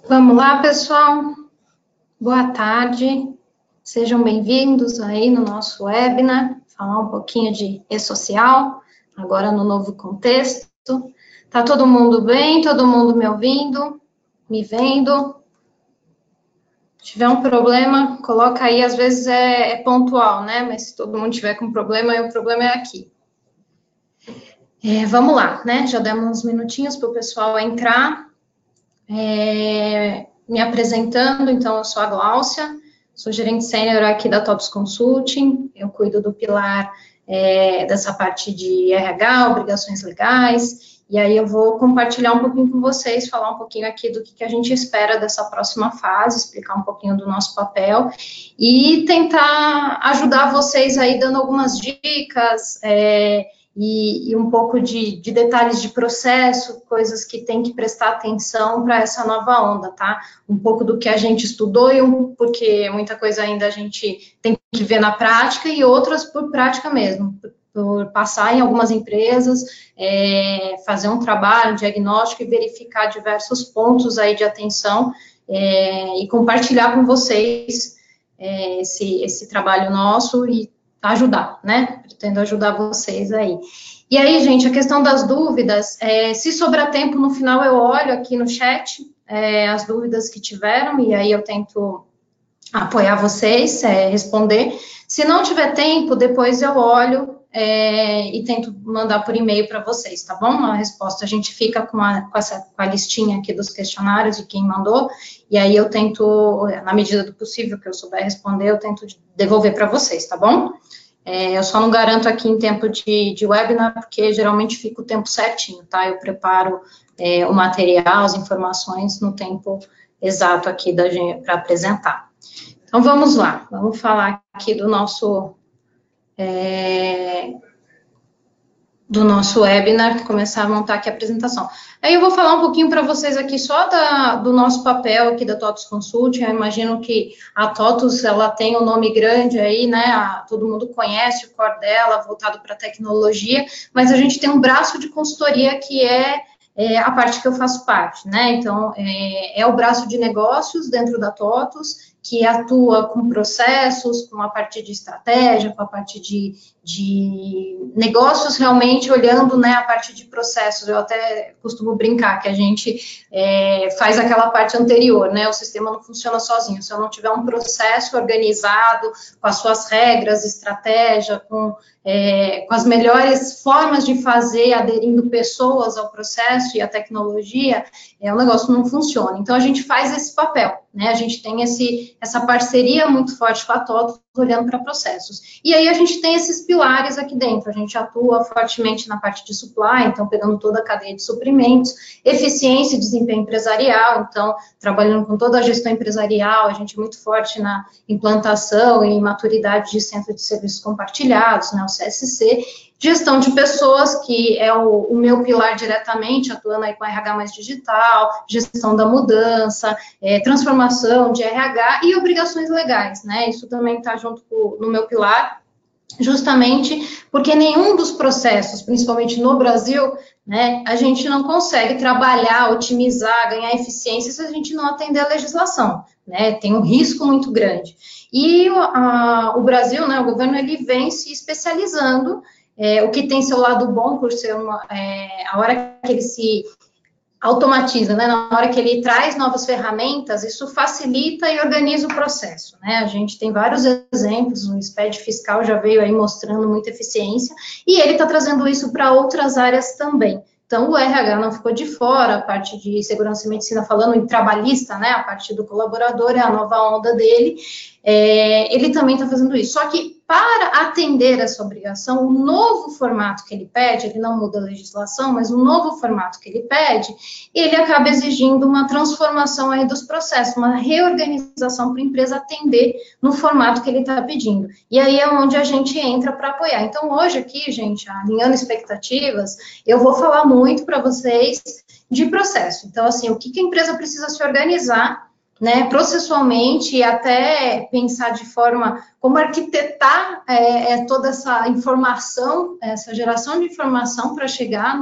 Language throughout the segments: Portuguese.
Vamos lá, pessoal. Boa tarde. Sejam bem-vindos aí no nosso webinar, falar um pouquinho de e-social, agora no novo contexto. Tá todo mundo bem? Todo mundo me ouvindo? Me vendo? Se tiver um problema, coloca aí, às vezes é pontual, né? Mas se todo mundo tiver com problema, o problema é aqui. Vamos lá, né? Já demos uns minutinhos para o pessoal entrar. Me apresentando, então, eu sou a Gláucia, sou gerente sênior aqui da TOTOS Consulting, eu cuido do pilar dessa parte de RH, obrigações legais, e aí eu vou compartilhar um pouquinho com vocês, falar um pouquinho aqui do que a gente espera dessa próxima fase, explicar um pouquinho do nosso papel e tentar ajudar vocês aí dando algumas dicas, e um pouco de detalhes de processo, coisas que tem que prestar atenção para essa nova onda, tá? Um pouco do que a gente estudou, porque muita coisa ainda a gente tem que ver na prática, e outras por prática mesmo, por passar em algumas empresas, fazer um trabalho, um diagnóstico e verificar diversos pontos aí de atenção, e compartilhar com vocês esse trabalho nosso e ajudar, né? Pretendo ajudar vocês aí. E aí, gente, a questão das dúvidas, se sobrar tempo, no final eu olho aqui no chat as dúvidas que tiveram, e aí eu tento apoiar vocês, responder. Se não tiver tempo, depois eu olho e tento mandar por e-mail para vocês, tá bom? A resposta a gente fica com a listinha aqui dos questionários de quem mandou, e aí eu tento, na medida do possível que eu souber responder, eu tento devolver para vocês, tá bom? Eu só não garanto aqui em tempo de webinar, porque geralmente fica o tempo certinho, tá? Eu preparo o material, as informações no tempo exato aqui para apresentar. Então, vamos lá, vamos falar aqui do nosso webinar, começar a montar aqui a apresentação. Aí eu vou falar um pouquinho para vocês aqui só do nosso papel aqui da TOTOS Consulting. Eu imagino que a TOTOS, ela tem um nome grande aí, né? Todo mundo conhece o core dela, voltado para tecnologia, mas a gente tem um braço de consultoria que é a parte que eu faço parte, né? Então, é o braço de negócios dentro da TOTOS, que atua com processos, com a parte de estratégia, com a parte de negócios, realmente olhando, né, a parte de processos. Eu até costumo brincar que a gente faz aquela parte anterior, né? O sistema não funciona sozinho. Se eu não tiver um processo organizado, com as suas regras, estratégia, com as melhores formas de fazer, aderindo pessoas ao processo e à tecnologia, o negócio não funciona. Então, a gente faz esse papel, né? A gente tem essa parceria muito forte com a TOTOS, olhando para processos. E aí, a gente tem esses pilares aqui dentro. A gente atua fortemente na parte de supply, então, pegando toda a cadeia de suprimentos, eficiência e desempenho empresarial, então, trabalhando com toda a gestão empresarial, a gente é muito forte na implantação e maturidade de centro de serviços compartilhados, né, o CSC, gestão de pessoas, que é o meu pilar diretamente, atuando aí com RH mais digital, gestão da mudança, transformação de RH e obrigações legais, né? Isso também está junto no meu pilar, justamente porque nenhum dos processos, principalmente no Brasil, né, a gente não consegue trabalhar, otimizar, ganhar eficiência se a gente não atender a legislação, né? Tem um risco muito grande. E o Brasil, né, o governo, ele vem se especializando, o que tem seu lado bom por ser a hora que ele se automatiza, né? Na hora que ele traz novas ferramentas, isso facilita e organiza o processo, né? A gente tem vários exemplos, o SPED fiscal já veio aí mostrando muita eficiência, e ele está trazendo isso para outras áreas também. Então, o RH não ficou de fora, a parte de segurança e medicina, falando em trabalhista, né? A parte do colaborador é a nova onda dele, ele também está fazendo isso. Só que, para atender essa obrigação, o novo formato que ele pede, ele não muda a legislação, mas o novo formato que ele pede, ele acaba exigindo uma transformação aí dos processos, uma reorganização para a empresa atender no formato que ele está pedindo. E aí é onde a gente entra para apoiar. Então, hoje aqui, gente, alinhando expectativas, eu vou falar muito para vocês de processo. Então, assim, o que a empresa precisa se organizar, né, processualmente, e até pensar de forma como arquitetar toda essa informação, essa geração de informação para chegar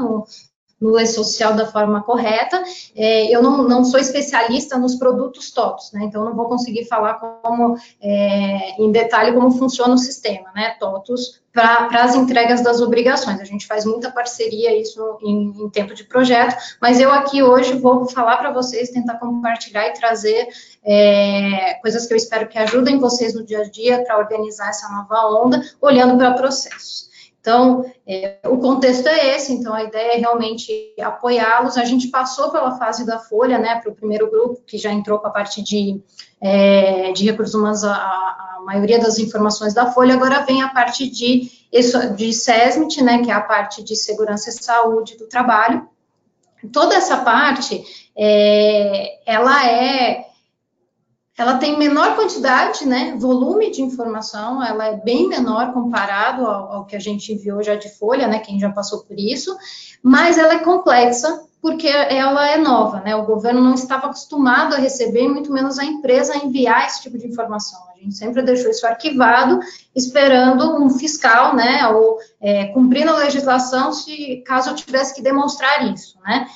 no E-Social da forma correta. Eu não sou especialista nos produtos TOTOS, né? Então, não vou conseguir falar em detalhe como funciona o sistema, né, TOTOS, para as entregas das obrigações. A gente faz muita parceria, isso em tempo de projeto, mas eu aqui hoje vou falar para vocês, tentar compartilhar e trazer coisas que eu espero que ajudem vocês no dia a dia para organizar essa nova onda, olhando para processos. Então, o contexto é esse, então a ideia é realmente apoiá-los. A gente passou pela fase da Folha, né, para o primeiro grupo, que já entrou com a parte de recursos humanos, a maioria das informações da Folha, agora vem a parte de SESMIT, né, que é a parte de segurança e saúde do trabalho. Toda essa parte, ela tem menor quantidade, né, volume de informação, ela é bem menor comparado ao que a gente enviou já de Folha, né, quem já passou por isso, mas ela é complexa porque ela é nova, né, o governo não estava acostumado a receber, muito menos a empresa a enviar esse tipo de informação. A gente sempre deixou isso arquivado, esperando um fiscal, né, ou cumprindo a legislação, caso eu tivesse que demonstrar isso, né.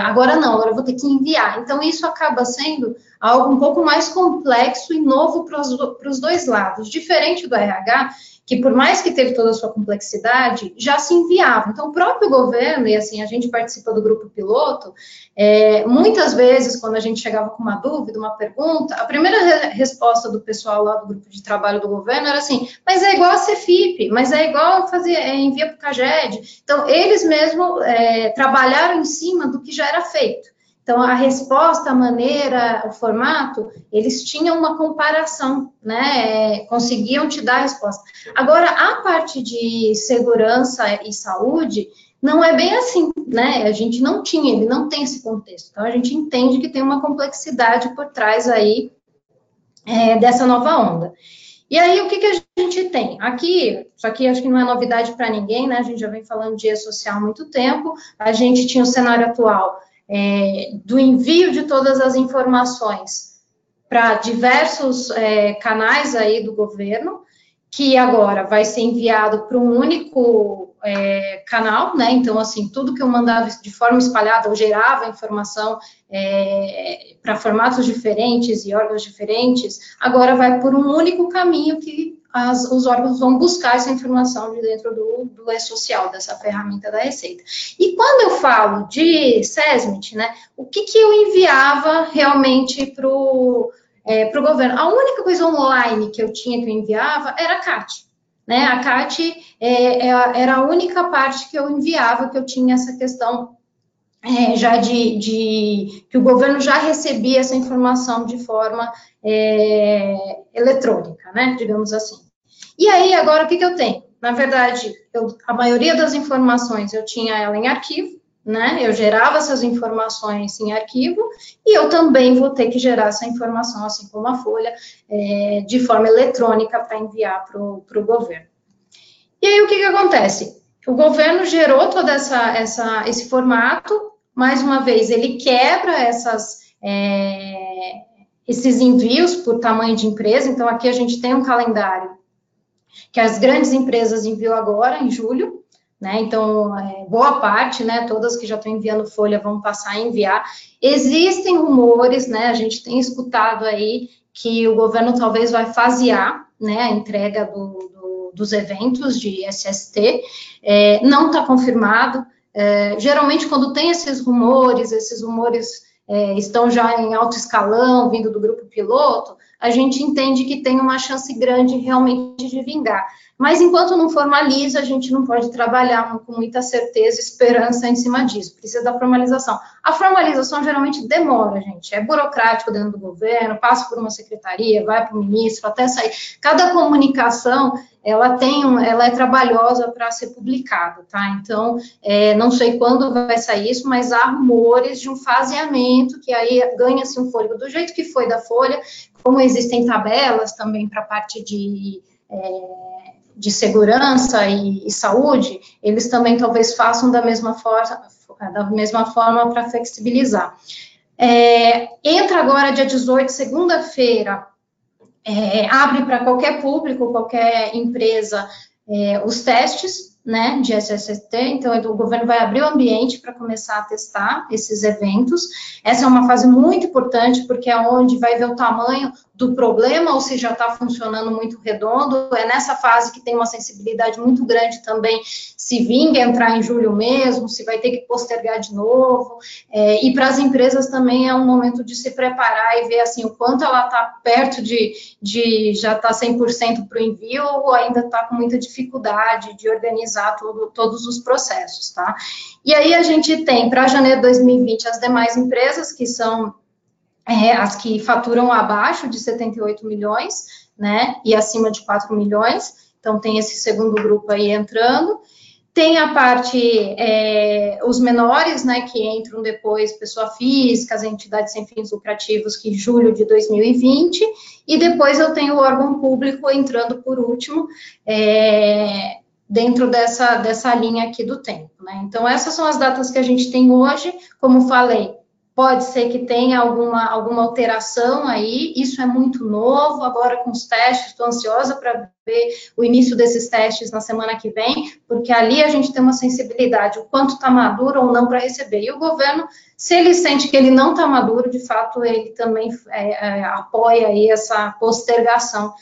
Agora não, agora eu vou ter que enviar. Então, isso acaba sendo algo um pouco mais complexo e novo para os dois lados, diferente do RH, que por mais que teve toda a sua complexidade, já se enviava. Então, o próprio governo, e assim, a gente participa do grupo piloto, muitas vezes, quando a gente chegava com uma dúvida, uma pergunta, a primeira resposta do pessoal lá do grupo de trabalho do governo era assim, mas é igual a Cefip, mas é igual fazer envia para o CAGED. Então, eles mesmos trabalharam em cima do que já era feito. Então, a resposta, a maneira, o formato, eles tinham uma comparação, né, conseguiam te dar a resposta. Agora, a parte de segurança e saúde não é bem assim, né, a gente ele não tem esse contexto. Então, a gente entende que tem uma complexidade por trás aí dessa nova onda. E aí, o que a gente tem? Aqui, isso aqui acho que não é novidade para ninguém, né, a gente já vem falando de E-Social há muito tempo, a gente tinha o cenário atual do envio de todas as informações para diversos canais aí do governo, que agora vai ser enviado para um único canal, né? Então, assim, tudo que eu mandava de forma espalhada, eu gerava informação para formatos diferentes e órgãos diferentes, agora vai por um único caminho que os órgãos vão buscar essa informação de dentro do E-Social, dessa ferramenta da Receita. E quando eu falo de SESMIT, né, o que eu enviava realmente para o governo? A única coisa online que eu tinha que eu enviava era a CAT. Né? A CAT era a única parte que eu enviava, que eu tinha essa questão já que o governo já recebia essa informação de forma eletrônica, né, digamos assim. E aí, agora, o que eu tenho? Na verdade, a maioria das informações eu tinha ela em arquivo, né, eu gerava essas informações em arquivo, e eu também vou ter que gerar essa informação, assim como a Folha, de forma eletrônica para enviar para o governo. E aí, o que acontece? O governo gerou todo esse formato, mais uma vez, ele quebra esses envios por tamanho de empresa, então aqui a gente tem um calendário que as grandes empresas enviam agora, em julho, né, então, boa parte, né, todas que já estão enviando Folha vão passar a enviar. Existem rumores, né, a gente tem escutado aí que o governo talvez vai fasear, né, a entrega dos eventos de SST, não está confirmado. Geralmente, quando tem esses rumores estão já em alto escalão, vindo do grupo piloto, a gente entende que tem uma chance grande realmente de vingar. Mas, enquanto não formaliza, a gente não pode trabalhar com muita certeza e esperança em cima disso. Precisa da formalização. A formalização geralmente demora, gente. É burocrático dentro do governo, passa por uma secretaria, vai para o ministro, até sair. Cada comunicação, ela é trabalhosa para ser publicada, tá? Então, não sei quando vai sair isso, mas há rumores de um faseamento, que aí ganha-se um fôlego do jeito que foi da Folha, como existem tabelas também para a parte de segurança e saúde, eles também talvez façam da mesma forma para flexibilizar. Entra agora dia 18, segunda-feira, abre para qualquer público, qualquer empresa, os testes, né, de SST, então o governo vai abrir o ambiente para começar a testar esses eventos. Essa é uma fase muito importante, porque é onde vai ver o tamanho do problema, ou se já está funcionando muito redondo. É nessa fase que tem uma sensibilidade muito grande também, se vinga entrar em julho mesmo, se vai ter que postergar de novo. E para as empresas também é um momento de se preparar e ver assim, o quanto ela está perto de já estar 100% para o envio, ou ainda está com muita dificuldade de organizar todos os processos, tá? E aí a gente tem, para janeiro de 2020, as demais empresas, que são as que faturam abaixo de 78 milhões, né, e acima de 4 milhões, então tem esse segundo grupo aí entrando. Tem a parte, os menores, né, que entram depois, pessoa física, as entidades sem fins lucrativos, que julho de 2020, e depois eu tenho o órgão público entrando por último, dentro dessa linha aqui do tempo, né? Então, essas são as datas que a gente tem hoje. Como falei, pode ser que tenha alguma alteração aí, isso é muito novo, agora com os testes, estou ansiosa para ver o início desses testes na semana que vem, porque ali a gente tem uma sensibilidade, o quanto está maduro ou não para receber. E o governo, se ele sente que ele não está maduro, de fato, ele também apoia aí essa postergação,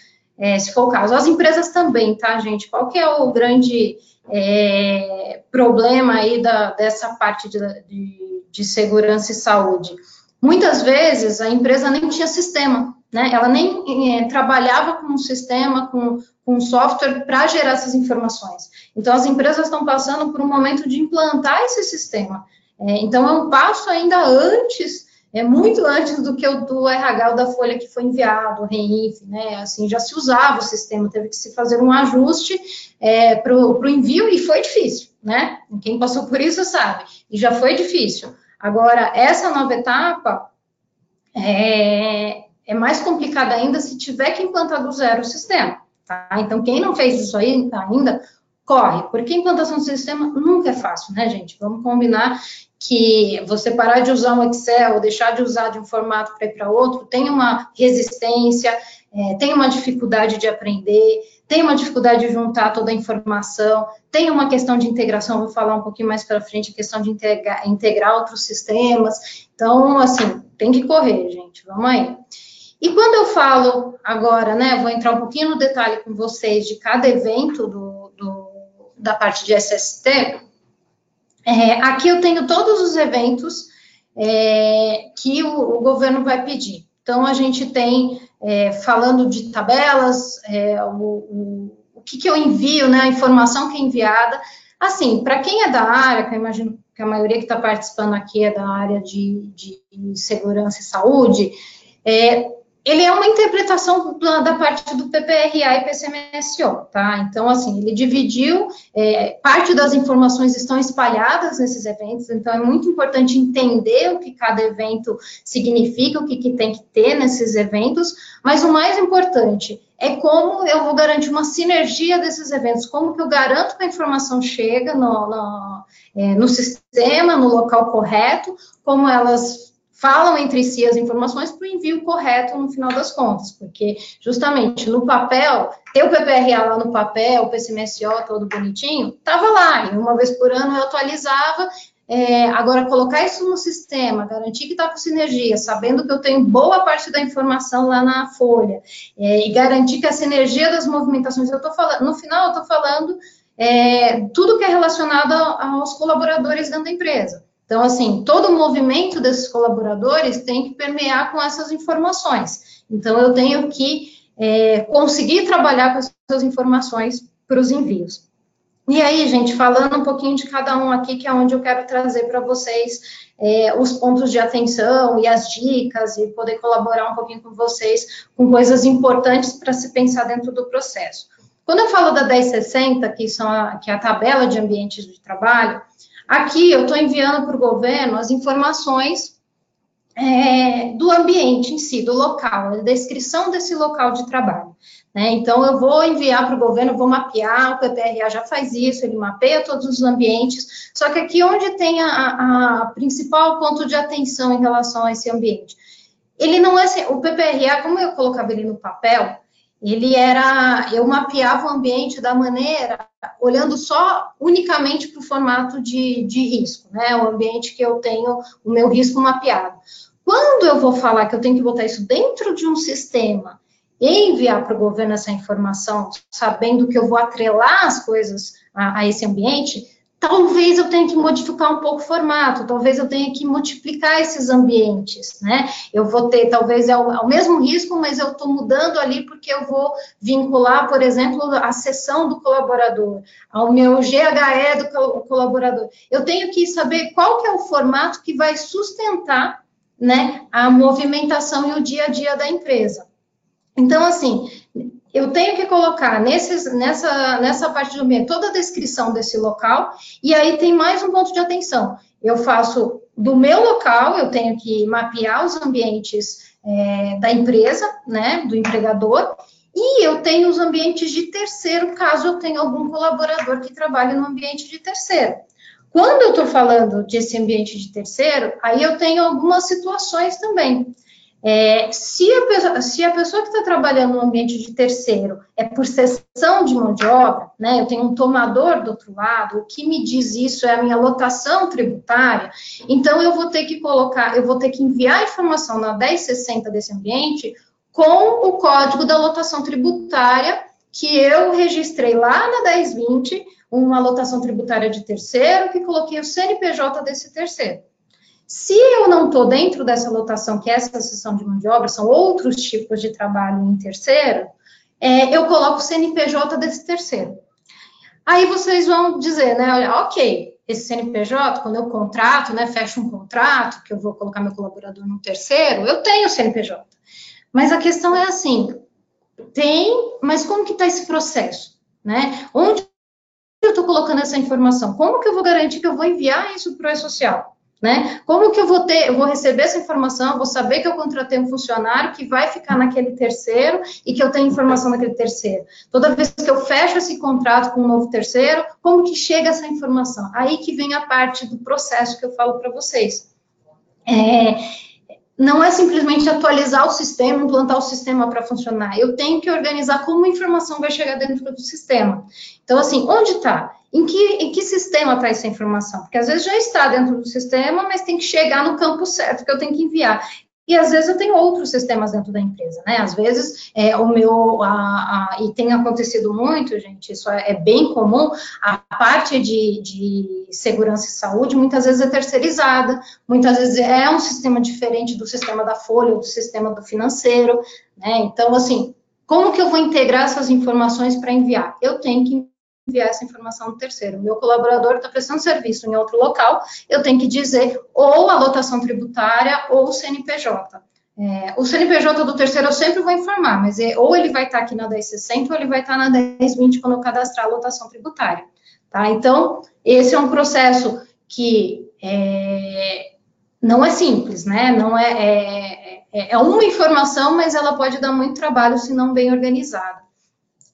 se for o caso. As empresas também, tá, gente? Qual que é o grande problema aí dessa parte de segurança e saúde? Muitas vezes a empresa nem tinha sistema, né? Ela nem trabalhava com um sistema, com um software para gerar essas informações. Então, as empresas estão passando por um momento de implantar esse sistema. Então, é um passo ainda antes, muito antes do que o do RH ou da folha que foi enviado, o REINF, né? Assim, já se usava o sistema, teve que se fazer um ajuste para o envio, e foi difícil, né? Quem passou por isso sabe, e já foi difícil. Agora, essa nova etapa é mais complicada ainda se tiver que implantar do zero o sistema, tá? Então, quem não fez isso aí ainda, corre, porque a implantação do sistema nunca é fácil, né, gente? Vamos combinar que você parar de usar um Excel, ou deixar de usar de um formato para ir para outro, tem uma resistência, tem uma dificuldade de aprender, tem uma dificuldade de juntar toda a informação, tem uma questão de integração, vou falar um pouquinho mais para frente, a questão de integrar outros sistemas. Então, assim, tem que correr, gente, vamos aí. E quando eu falo agora, né, vou entrar um pouquinho no detalhe com vocês de cada evento da parte de SST, aqui eu tenho todos os eventos que o governo vai pedir. Então, a gente tem, falando de tabelas, o que eu envio, né, a informação que é enviada. Assim, para quem é da área, que eu imagino que a maioria que está participando aqui é da área de segurança e saúde, ele é uma interpretação da parte do PPRA e PCMSO, tá? Então, assim, ele dividiu, parte das informações estão espalhadas nesses eventos, então é muito importante entender o que cada evento significa, o que tem que ter nesses eventos, mas o mais importante é como eu vou garantir uma sinergia desses eventos, como que eu garanto que a informação chega no sistema, no local correto, como elas falam entre si as informações para o envio correto no final das contas, porque justamente no papel, ter o PPRA lá no papel, o PCMSO todo bonitinho, estava lá, e uma vez por ano eu atualizava. Agora, colocar isso no sistema, garantir que está com sinergia, sabendo que eu tenho boa parte da informação lá na folha, e garantir que a sinergia das movimentações, no final eu estou falando tudo que é relacionado aos colaboradores dentro da empresa. Então, assim, todo o movimento desses colaboradores tem que permear com essas informações. Então, eu tenho que conseguir trabalhar com essas informações para os envios. E aí, gente, falando um pouquinho de cada um aqui, que é onde eu quero trazer para vocês os pontos de atenção e as dicas, e poder colaborar um pouquinho com vocês com coisas importantes para se pensar dentro do processo. Quando eu falo da 1060, que é a tabela de ambientes de trabalho, aqui eu estou enviando para o governo as informações do ambiente em si, do local, a descrição desse local de trabalho, né? Então, eu vou enviar para o governo, vou mapear, o PPRA já faz isso, ele mapeia todos os ambientes, só que aqui onde tem a principal ponto de atenção em relação a esse ambiente, ele não é, o PPRA, como eu colocava ele no papel, eu mapeava o ambiente da maneira, olhando só unicamente para o formato de risco, né? O ambiente que eu tenho, o meu risco mapeado. Quando eu vou falar que eu tenho que botar isso dentro de um sistema e enviar para o governo essa informação, sabendo que eu vou atrelar as coisas a esse ambiente, talvez eu tenha que modificar um pouco o formato, talvez eu tenha que multiplicar esses ambientes, né? Eu vou ter, talvez é o mesmo risco, mas eu estou mudando ali porque eu vou vincular, por exemplo, a sessão do colaborador, ao meu GHE do colaborador. Eu tenho que saber qual que é o formato que vai sustentar, né, a movimentação e o dia a dia da empresa. Então, assim, eu tenho que colocar nessa parte do ambiente toda a descrição desse local, e aí tem mais um ponto de atenção. Eu faço do meu local, eu tenho que mapear os ambientes da empresa, né, do empregador, e eu tenho os ambientes de terceiro, caso eu tenha algum colaborador que trabalhe no ambiente de terceiro. Quando eu estou falando desse ambiente de terceiro, aí eu tenho algumas situações também. Se a pessoa que está trabalhando no ambiente de terceiro é por cessão de mão de obra, né, eu tenho um tomador do outro lado, o que me diz isso é a minha lotação tributária, então eu vou ter que enviar a informação na 1060 desse ambiente com o código da lotação tributária que eu registrei lá na 1020, uma lotação tributária de terceiro, que coloquei o CNPJ desse terceiro. Se eu não estou dentro dessa lotação, que é essa sessão de mão de obra, são outros tipos de trabalho em terceiro, eu coloco o CNPJ desse terceiro. Aí vocês vão dizer, né, olha, ok, esse CNPJ, quando eu contrato, né, fecho um contrato, que eu vou colocar meu colaborador no terceiro, eu tenho o CNPJ. Mas a questão é assim, mas como que está esse processo, né? Onde eu estou colocando essa informação? Como que eu vou garantir que eu vou enviar isso para o E-Social? Né? Como que eu vou receber essa informação, vou saber que eu contratei um funcionário que vai ficar naquele terceiro e que eu tenho informação naquele terceiro. Toda vez que eu fecho esse contrato com um novo terceiro, como que chega essa informação? Aí que vem a parte do processo que eu falo para vocês. Não é simplesmente atualizar o sistema, implantar o sistema para funcionar. Eu tenho que organizar como a informação vai chegar dentro do sistema. Então, assim, onde está? Em que sistema está essa informação? Porque às vezes já está dentro do sistema, mas tem que chegar no campo certo que eu tenho que enviar. E às vezes eu tenho outros sistemas dentro da empresa, né? Às vezes e tem acontecido muito, gente, isso é bem comum, a parte de segurança e saúde muitas vezes é terceirizada, muitas vezes é um sistema diferente do sistema da Folha ou do sistema do financeiro, né? Então, assim, como que eu vou integrar essas informações para enviar? Eu tenho que enviar essa informação no terceiro. Meu colaborador está prestando serviço em outro local, eu tenho que dizer ou a lotação tributária ou o CNPJ. O CNPJ do terceiro eu sempre vou informar, mas ou ele vai estar aqui na 1060 ou ele vai estar na 1020 quando eu cadastrar a lotação tributária. Tá? Então, esse é um processo que não é simples, né? Não é uma informação, mas ela pode dar muito trabalho se não bem organizada.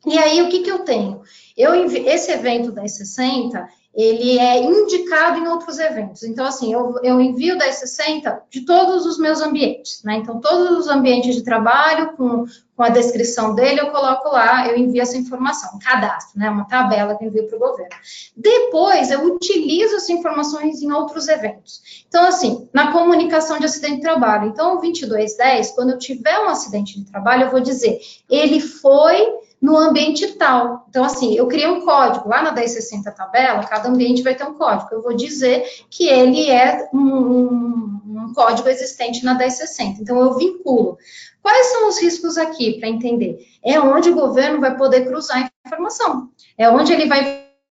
E aí, o que eu tenho? Esse evento 1060, ele é indicado em outros eventos. Então, assim, eu envio 1060 de todos os meus ambientes, né? Então, todos os ambientes de trabalho, com a descrição dele, eu coloco lá, eu envio essa informação, um cadastro, né? Uma tabela que eu envio para o governo. Depois, eu utilizo essas informações em outros eventos. Então, assim, na comunicação de acidente de trabalho. Então, o 2210, quando eu tiver um acidente de trabalho, eu vou dizer, ele foi no ambiente tal. Então, assim, eu criei um código, lá na 1060 tabela, cada ambiente vai ter um código. Eu vou dizer que ele é um código existente na 1060. Então, eu vinculo. Quais são os riscos aqui, para entender? É onde o governo vai poder cruzar a informação. É onde ele vai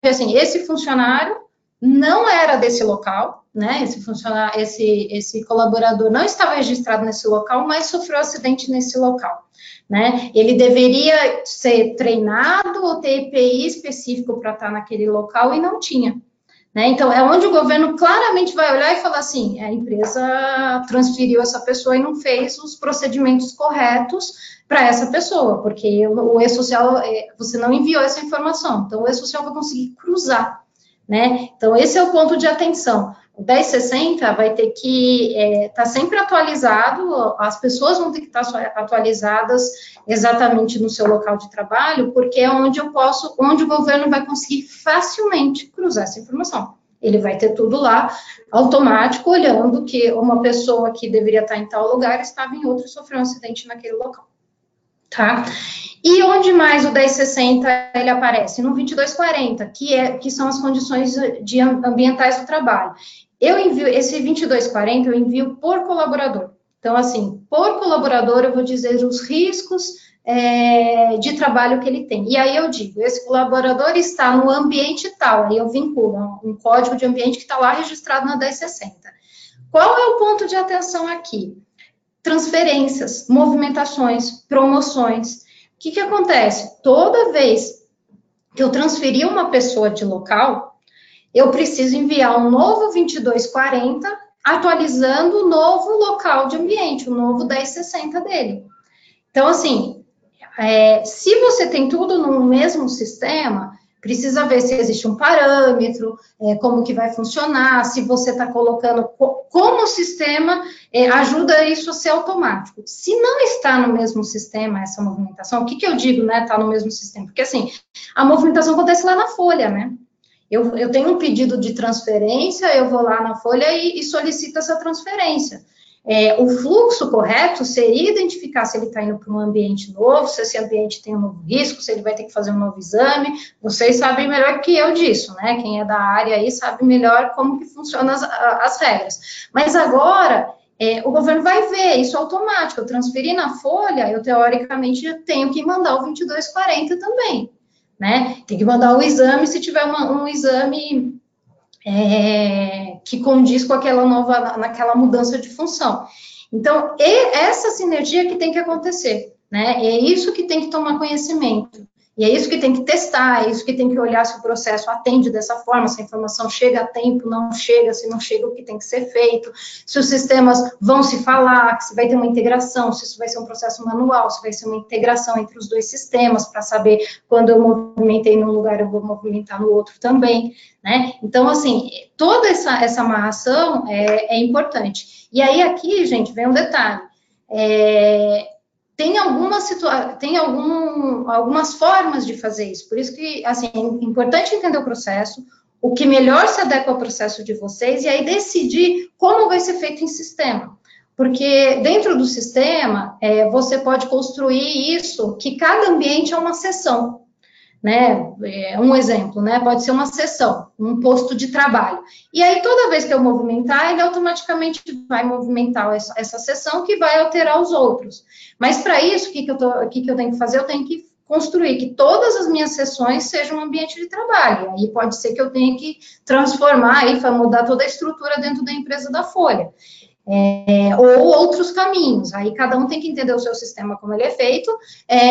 ver, assim, esse funcionário não era desse local, né? Esse colaborador não estava registrado nesse local, mas sofreu acidente nesse local. Né? Ele deveria ser treinado ou ter EPI específico para estar naquele local e não tinha. Né? Então, é onde o governo claramente vai olhar e falar assim, a empresa transferiu essa pessoa e não fez os procedimentos corretos para essa pessoa, porque o E-Social, você não enviou essa informação, então o E-Social vai conseguir cruzar. Né? Então, esse é o ponto de atenção. O 1060 vai ter que estar sempre atualizado, as pessoas vão ter que estar atualizadas exatamente no seu local de trabalho, porque é onde onde o governo vai conseguir facilmente cruzar essa informação. Ele vai ter tudo lá, automático, olhando que uma pessoa que deveria estar em tal lugar estava em outro e sofreu um acidente naquele local. Tá? E onde mais o 1060 ele aparece? No 2240, que são as condições ambientais do trabalho. Eu envio, esse 2240 eu envio por colaborador. Então, assim, por colaborador eu vou dizer os riscos de trabalho que ele tem. E aí eu digo, esse colaborador está no ambiente tal, aí eu vinculo um código de ambiente que está lá registrado na 1060. Qual é o ponto de atenção aqui? Transferências, movimentações, promoções. O que acontece? Toda vez que eu transferir uma pessoa de local, eu preciso enviar um novo 2240, atualizando o novo local de ambiente, o novo 1060 dele. Então, assim, se você tem tudo no mesmo sistema, precisa ver se existe um parâmetro, como que vai funcionar, se você está colocando, como o sistema ajuda isso a ser automático. Se não está no mesmo sistema essa movimentação, o que eu digo, né, está no mesmo sistema? Porque, assim, a movimentação acontece lá na folha, né? Eu tenho um pedido de transferência, eu vou lá na folha e solicito essa transferência. O fluxo correto seria identificar se ele está indo para um ambiente novo, se esse ambiente tem um novo risco, se ele vai ter que fazer um novo exame. Vocês sabem melhor que eu disso, né? Quem é da área aí sabe melhor como que funcionam as regras. Mas agora, o governo vai ver isso automático. Eu transferi na folha, eu teoricamente tenho que mandar o 2240 também, né? Tem que mandar o exame se tiver um exame que condiz com naquela mudança de função. Então, essa sinergia que tem que acontecer, né? É isso que tem que tomar conhecimento. E é isso que tem que testar, é isso que tem que olhar se o processo atende dessa forma, se a informação chega a tempo, não chega, se não chega, o que tem que ser feito, se os sistemas vão se falar, se vai ter uma integração, se isso vai ser um processo manual, se vai ser uma integração entre os dois sistemas, para saber quando eu movimentei num lugar, eu vou movimentar no outro também, né? Então, assim, toda essa amarração é importante. E aí, aqui, gente, vem um detalhe. Tem algumas formas de fazer isso, por isso que, assim, é importante entender o processo, o que melhor se adequa ao processo de vocês, e aí decidir como vai ser feito em sistema. Porque dentro do sistema, você pode construir isso, que cada ambiente é uma seção, né? Um exemplo, né? Pode ser uma seção, um posto de trabalho. E aí, toda vez que eu movimentar, ele automaticamente vai movimentar essa seção que vai alterar os outros. Mas, para isso, o que eu tenho que fazer? Eu tenho que construir que todas as minhas sessões sejam um ambiente de trabalho. Aí pode ser que eu tenha que transformar e mudar toda a estrutura dentro da empresa da Folha. Ou outros caminhos, aí cada um tem que entender o seu sistema, como ele é feito,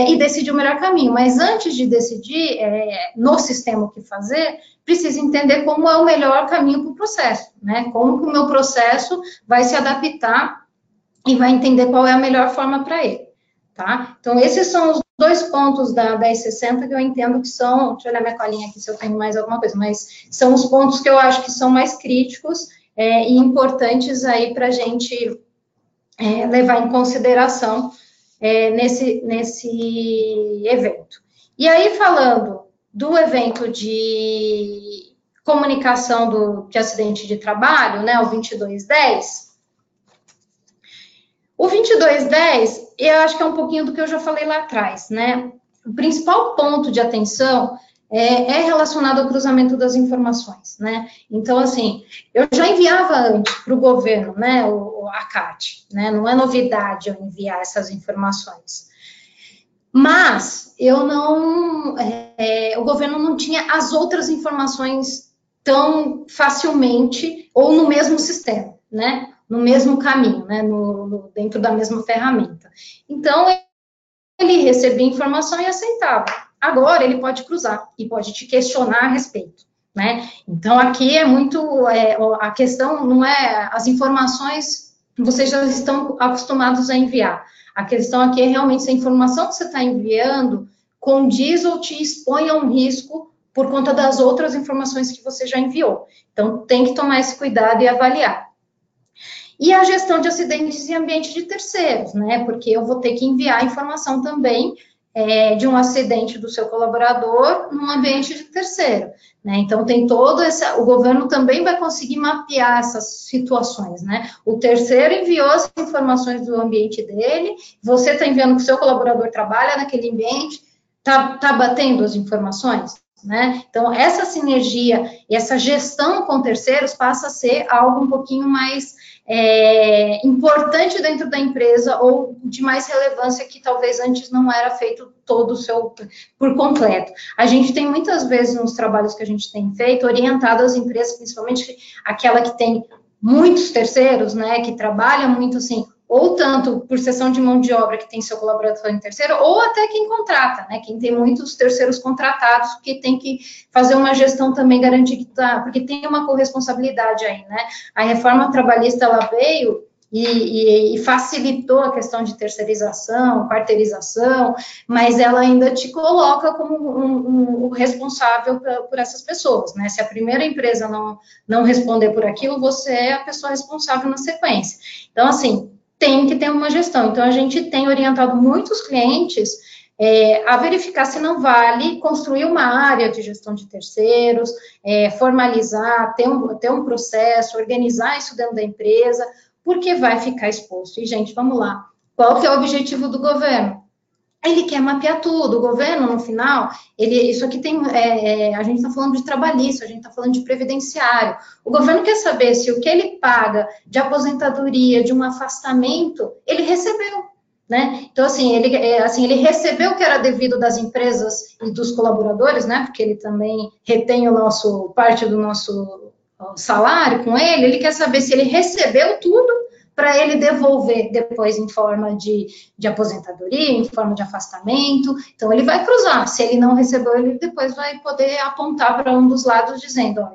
e decidir o melhor caminho, mas antes de decidir no sistema o que fazer, precisa entender como é o melhor caminho para o processo, né, como que o meu processo vai se adaptar e vai entender qual é a melhor forma para ele, tá? Então, esses são os dois pontos da 1060 que eu entendo que são, deixa eu olhar minha colinha aqui se eu tenho mais alguma coisa, mas são os pontos que eu acho que são mais críticos e importantes aí para a gente levar em consideração nesse evento. E aí, falando do evento de comunicação de acidente de trabalho, né, o 2210, o 2210, eu acho que é um pouquinho do que eu já falei lá atrás, né? O principal ponto de atenção é relacionado ao cruzamento das informações, né? Então, assim, eu já enviava antes para o governo, né, a CAT, né? Não é novidade eu enviar essas informações. Mas o governo não tinha as outras informações tão facilmente ou no mesmo sistema, né? No mesmo caminho, né? Dentro da mesma ferramenta. Então, ele recebia informação e aceitava. Agora, ele pode cruzar e pode te questionar a respeito, né? Então, aqui é muito... a questão não é... As informações vocês já estão acostumados a enviar. A questão aqui é realmente se a informação que você está enviando condiz ou te expõe a um risco por conta das outras informações que você já enviou. Então, tem que tomar esse cuidado e avaliar. E a gestão de acidentes em ambiente de terceiros, né? Porque eu vou ter que enviar informação também de um acidente do seu colaborador num ambiente de terceiro, né? Então, tem todo esse... O governo também vai conseguir mapear essas situações, né? O terceiro enviou as informações do ambiente dele, você está enviando que o seu colaborador trabalha naquele ambiente, tá batendo as informações, né? Então, essa sinergia e essa gestão com terceiros passa a ser algo um pouquinho mais importante dentro da empresa ou de mais relevância que talvez antes não era feito todo o seu por completo. A gente tem muitas vezes nos trabalhos que a gente tem feito orientado às empresas, principalmente aquela que tem muitos terceiros, né, que trabalha muito assim, ou tanto por cessão de mão de obra que tem seu colaborador em terceiro, ou até quem contrata, né, quem tem muitos terceiros contratados, que tem que fazer uma gestão também garantida, porque tem uma corresponsabilidade aí, né, a reforma trabalhista, ela veio e facilitou a questão de terceirização, quarteirização, mas ela ainda te coloca como um responsável por essas pessoas, né, se a primeira empresa não responder por aquilo, você é a pessoa responsável na sequência. Então, assim, tem que ter uma gestão. Então, a gente tem orientado muitos clientes a verificar se não vale construir uma área de gestão de terceiros, formalizar, ter um processo, organizar isso dentro da empresa, porque vai ficar exposto. E, gente, vamos lá. Qual que é o objetivo do governo? Ele quer mapear tudo. O governo, no final, isso aqui tem... a gente está falando de trabalhista, a gente está falando de previdenciário. O governo quer saber se o que ele paga de aposentadoria, de um afastamento, ele recebeu, né? Então, assim, ele recebeu o que era devido das empresas e dos colaboradores, né? Porque ele também retém parte do nosso salário com ele quer saber se ele recebeu tudo para ele devolver depois em forma de aposentadoria, em forma de afastamento. Então, ele vai cruzar. Se ele não recebeu, ele depois vai poder apontar para um dos lados dizendo, ó,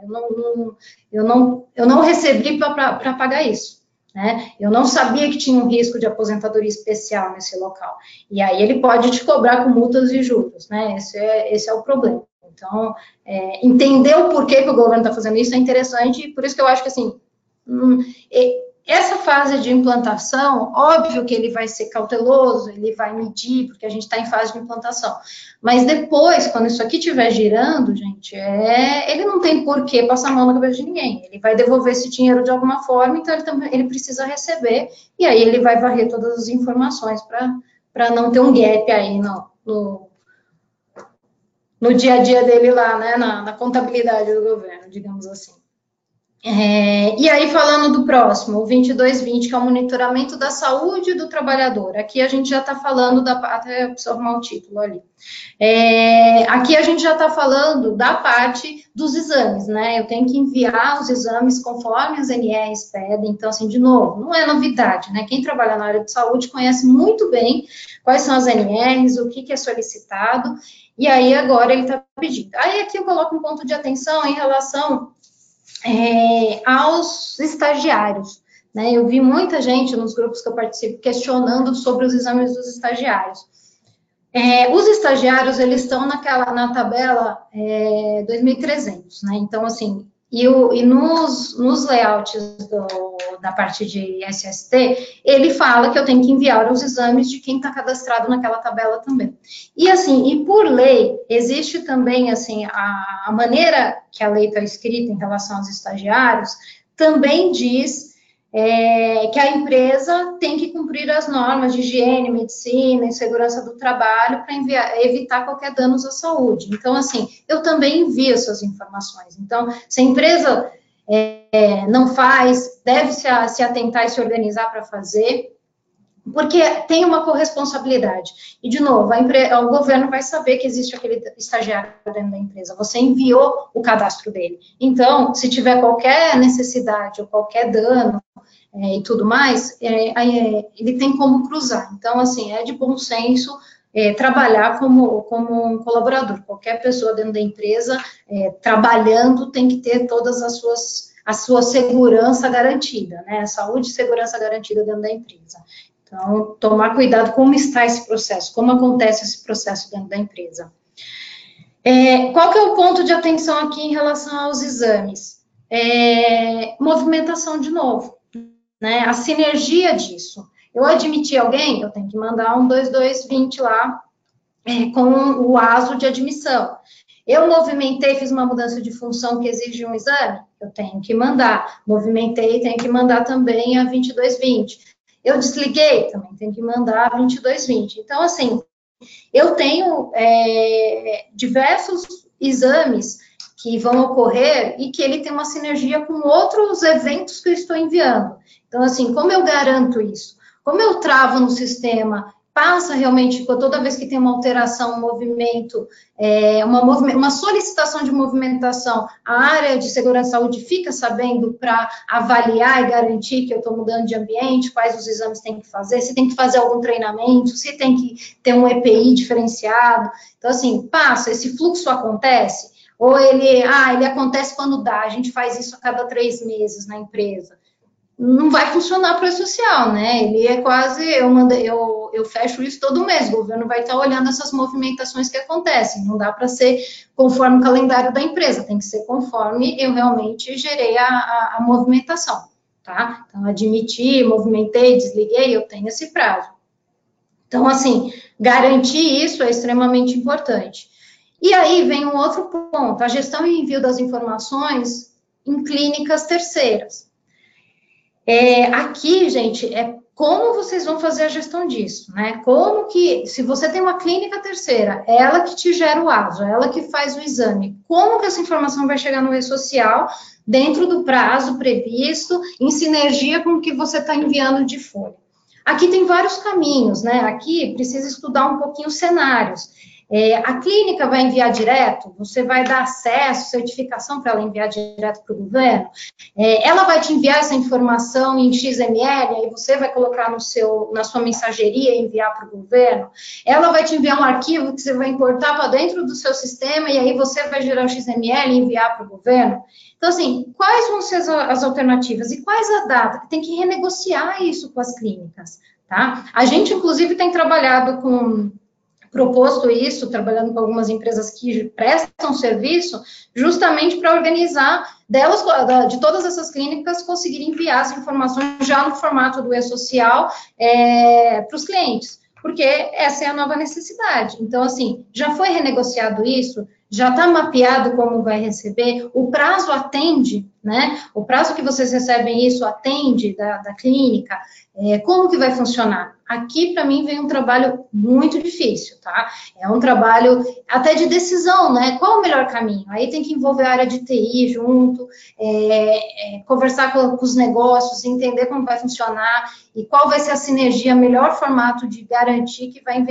eu não recebi para pagar isso, né? Eu não sabia que tinha um risco de aposentadoria especial nesse local. E aí ele pode te cobrar com multas e juros, né? Esse é o problema. Então, entender o porquê que o governo está fazendo isso é interessante, e por isso que eu acho que, assim, essa fase de implantação, óbvio que ele vai ser cauteloso, ele vai medir, porque a gente está em fase de implantação, mas depois, quando isso aqui estiver girando, gente, ele não tem por que passar a mão na cabeça de ninguém, ele vai devolver esse dinheiro de alguma forma, então ele precisa receber, e aí ele vai varrer todas as informações para não ter um gap aí no dia a dia dele lá, né, na contabilidade do governo, digamos assim. E aí, falando do próximo, o 2220, que é o monitoramento da saúde do trabalhador. Aqui a gente já está falando, até eu preciso arrumar o título ali. Aqui a gente já está falando da parte dos exames, né? Eu tenho que enviar os exames conforme as NRs pedem. Então, assim, de novo, não é novidade, né? Quem trabalha na área de saúde conhece muito bem quais são as NRs, o que é solicitado, e aí agora ele está pedindo. Aí aqui eu coloco um ponto de atenção em relação aos estagiários, né? Eu vi muita gente nos grupos que eu participo questionando sobre os exames dos estagiários. Os estagiários, eles estão na tabela 2.300, né? Então, assim, e nos layouts da parte de SST, ele fala que eu tenho que enviar os exames de quem está cadastrado naquela tabela também. E, assim, e por lei, existe também, assim, a maneira que a lei está escrita em relação aos estagiários, também diz que a empresa tem que cumprir as normas de higiene, medicina e segurança do trabalho para evitar qualquer danos à saúde. Então, assim, eu também envio essas informações. Então, se a empresa não faz, deve se atentar e se organizar para fazer, porque tem uma corresponsabilidade. E, de novo, o governo vai saber que existe aquele estagiário dentro da empresa. Você enviou o cadastro dele. Então, se tiver qualquer necessidade ou qualquer dano e tudo mais, ele tem como cruzar. Então, assim, é de bom senso trabalhar como um colaborador. Qualquer pessoa dentro da empresa, trabalhando, tem que ter todas a sua segurança garantida, né? Saúde e segurança garantida dentro da empresa. Então, tomar cuidado como está esse processo, como acontece esse processo dentro da empresa. Qual que é o ponto de atenção aqui em relação aos exames? Movimentação de novo, né? A sinergia disso. Eu admiti alguém, eu tenho que mandar um 2220 lá, com o ASO de admissão. Eu movimentei, fiz uma mudança de função que exige um exame, eu tenho que mandar. Movimentei, tenho que mandar também a 2220. Eu desliguei, também tenho que mandar a 2220. Então, assim, eu tenho diversos exames que vão ocorrer e que ele tem uma sinergia com outros eventos que eu estou enviando. Então, assim, como eu garanto isso? Como eu travo no sistema, passa realmente, toda vez que tem uma alteração, um movimento, uma solicitação de movimentação, a área de segurança e saúde fica sabendo para avaliar e garantir que eu estou mudando de ambiente, quais os exames tem que fazer, se tem que fazer algum treinamento, se tem que ter um EPI diferenciado. Então, assim, passa, esse fluxo acontece, ou ele acontece quando dá, a gente faz isso a cada 3 meses na empresa. Não vai funcionar para o social, né? Ele é quase, eu fecho isso todo mês, o governo vai estar olhando essas movimentações que acontecem, não dá para ser conforme o calendário da empresa, tem que ser conforme eu realmente gerei a movimentação, tá? Então, admiti, movimentei, desliguei, eu tenho esse prazo. Então, assim, garantir isso é extremamente importante. E aí vem um outro ponto, a gestão e envio das informações em clínicas terceiras. Aqui, gente, como vocês vão fazer a gestão disso, né? Como que, se você tem uma clínica terceira, é ela que te gera o ASO, é ela que faz o exame, como que essa informação vai chegar no e-social dentro do prazo previsto, em sinergia com o que você está enviando de folha? Aqui tem vários caminhos, né? Aqui precisa estudar um pouquinho os cenários. A clínica vai enviar direto, você vai dar acesso, certificação para ela enviar direto para o governo, ela vai te enviar essa informação em XML, aí você vai colocar na sua mensageria e enviar para o governo, ela vai te enviar um arquivo que você vai importar para dentro do seu sistema, e aí você vai gerar o XML e enviar para o governo. Então, assim, quais vão ser as alternativas e quais a data? Tem que renegociar isso com as clínicas, tá? A gente, inclusive, tem trabalhado proposto isso, trabalhando com algumas empresas que prestam serviço, justamente para organizar de todas essas clínicas, conseguirem enviar as informações já no formato do e-social para os clientes, porque essa é a nova necessidade. Então, assim, já foi renegociado isso, já está mapeado como vai receber, o prazo atende, né? O prazo que vocês recebem isso atende da clínica, como que vai funcionar? Aqui, para mim, vem um trabalho muito difícil, tá? É um trabalho até de decisão, né? Qual o melhor caminho? Aí tem que envolver a área de TI junto, conversar com os negócios, entender como vai funcionar e qual vai ser a sinergia, melhor formato de garantir que vai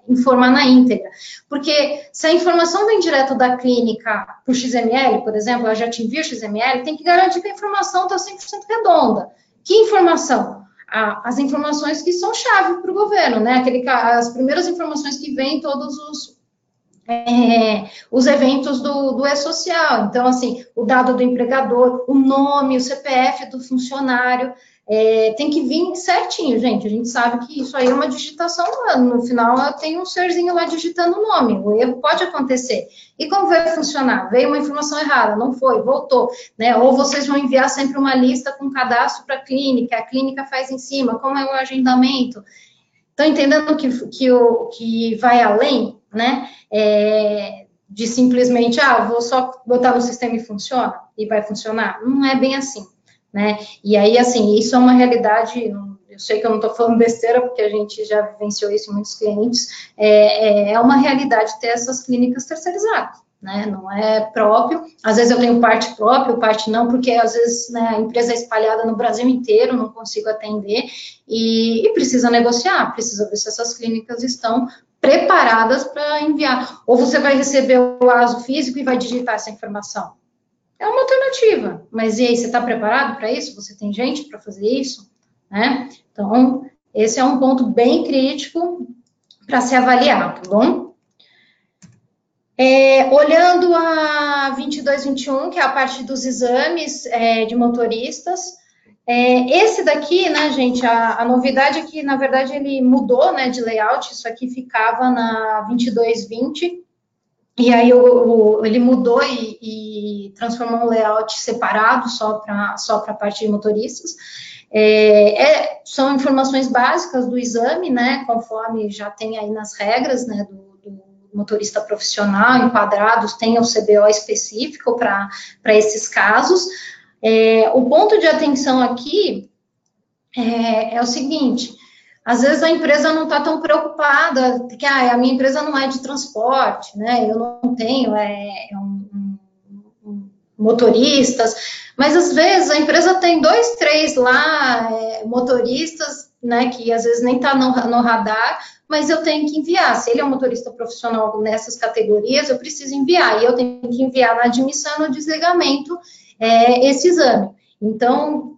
informar na íntegra. Porque se a informação vem direto da clínica para o XML, por exemplo, ela já te envia o XML, tem que garantir que a informação está 100% redonda. Que informação? As informações que são chave para o governo, né? As primeiras informações que vêm todos os eventos do e-social. Então, assim, o dado do empregador, o nome, o CPF do funcionário, tem que vir certinho, gente. A gente sabe que isso aí é uma digitação, no final tem um serzinho lá digitando o nome, o erro pode acontecer. E como vai funcionar? Veio uma informação errada, não foi, voltou, né? Ou vocês vão enviar sempre uma lista com cadastro para a clínica faz em cima, como é o agendamento. Estão entendendo que vai além, né? De simplesmente, vou só botar no sistema e funciona, e vai funcionar. Não é bem assim, né? E aí, assim, isso é uma realidade, eu sei que eu não estou falando besteira, porque a gente já vivenciou isso em muitos clientes, é uma realidade ter essas clínicas terceirizadas, né? Não é próprio, às vezes eu tenho parte própria, parte não, porque às vezes, né, a empresa é espalhada no Brasil inteiro, não consigo atender, e precisa negociar, precisa ver se essas clínicas estão preparadas para enviar, ou você vai receber o ASO físico e vai digitar essa informação. É uma alternativa, mas e aí, você está preparado para isso? Você tem gente para fazer isso? Né? Então, esse é um ponto bem crítico para se avaliar, tá bom? Olhando a 2221, que é a parte dos exames de motoristas, esse daqui, né, gente, a novidade é que, na verdade, ele mudou, né, de layout, isso aqui ficava na 2220, E aí ele mudou e transformou um layout separado só para a parte de motoristas. São informações básicas do exame, né, conforme já tem aí nas regras, né, do motorista profissional, enquadrados, tem o CBO específico para esses casos. O ponto de atenção aqui é o seguinte: às vezes a empresa não está tão preocupada, porque a minha empresa não é de transporte, né? Eu não tenho motoristas, mas às vezes a empresa tem 2, 3 lá, motoristas, né, que às vezes nem está no radar, mas eu tenho que enviar. Se ele é um motorista profissional nessas categorias, eu preciso enviar, e eu tenho que enviar na admissão e no desligamento esse exame. Então,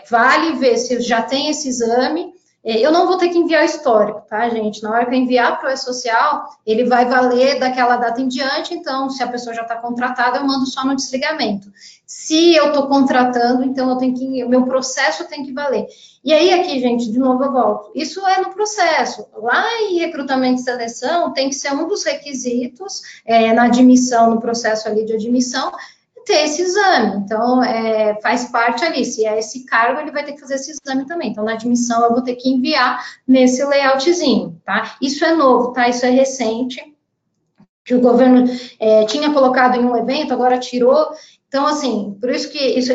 vale ver se já tem esse exame. Eu não vou ter que enviar o histórico, tá, gente? Na hora que eu enviar para o E-Social, ele vai valer daquela data em diante, então, se a pessoa já está contratada, eu mando só no desligamento. Se eu estou contratando, então, o meu processo tem que valer. E aí, aqui, gente, de novo eu volto. Isso é no processo. Lá em recrutamento e seleção, tem que ser um dos requisitos, na admissão, no processo ali de admissão, ter esse exame. Então, faz parte ali. Se é esse cargo, ele vai ter que fazer esse exame também. Então, na admissão, eu vou ter que enviar nesse layoutzinho, tá? Isso é novo, tá? Isso é recente, que o governo tinha colocado em um evento, agora tirou. Então, assim, por isso que isso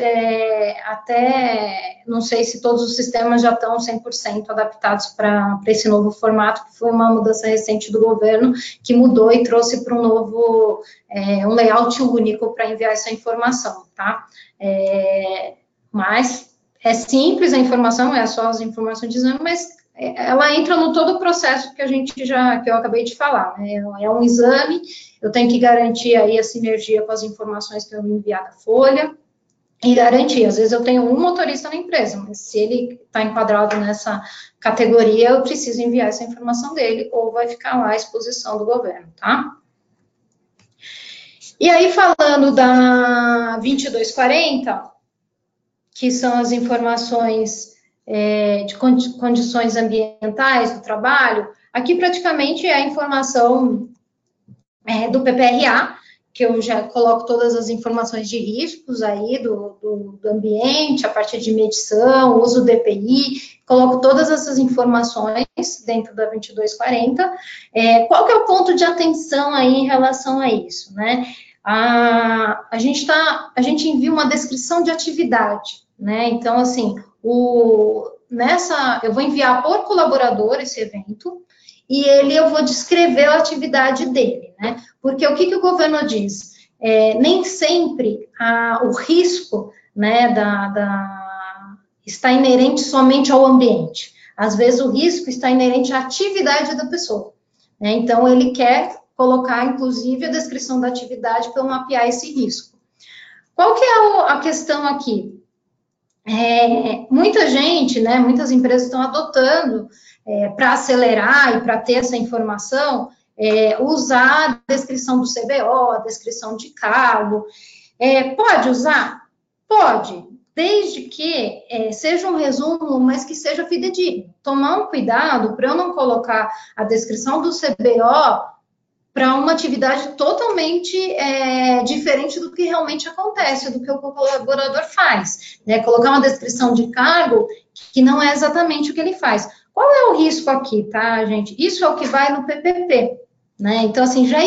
até não sei se todos os sistemas já estão 100% adaptados para esse novo formato, que foi uma mudança recente do governo, que mudou e trouxe para um novo, um layout único para enviar essa informação, tá? Mas é simples a informação, é só as informações de exame, mas ela entra no todo o processo que eu acabei de falar, né? É um exame, eu tenho que garantir aí a sinergia com as informações que eu vou enviar da folha, e garantir, às vezes eu tenho um motorista na empresa, mas se ele está enquadrado nessa categoria, eu preciso enviar essa informação dele, ou vai ficar lá à exposição do governo, tá? E aí, falando da 2240, que são as informações de condições ambientais do trabalho, aqui praticamente é a informação do PPRA, que eu já coloco todas as informações de riscos aí do ambiente, a partir de medição, uso do EPI, coloco todas essas informações dentro da 2240. Qual que é o ponto de atenção aí em relação a isso, né? A gente envia uma descrição de atividade, né? Então, assim, eu vou enviar por colaborador esse evento, e eu vou descrever a atividade dele, né? Porque o que o governo diz? Nem sempre o risco, né, está inerente somente ao ambiente. Às vezes o risco está inerente à atividade da pessoa, né? Então, ele quer colocar, inclusive, a descrição da atividade para eu mapear esse risco. Qual que é a questão aqui? Muita gente, né, muitas empresas estão adotando, para acelerar e para ter essa informação, usar a descrição do CBO, a descrição de cargo. Pode usar? Pode, desde que seja um resumo, mas que seja fidedigno. Tomar um cuidado para eu não colocar a descrição do CBO para uma atividade totalmente diferente do que realmente acontece, do que o colaborador faz, né? Colocar uma descrição de cargo que não é exatamente o que ele faz. Qual é o risco aqui, tá, gente? Isso é o que vai no PPP, né? Então, assim, já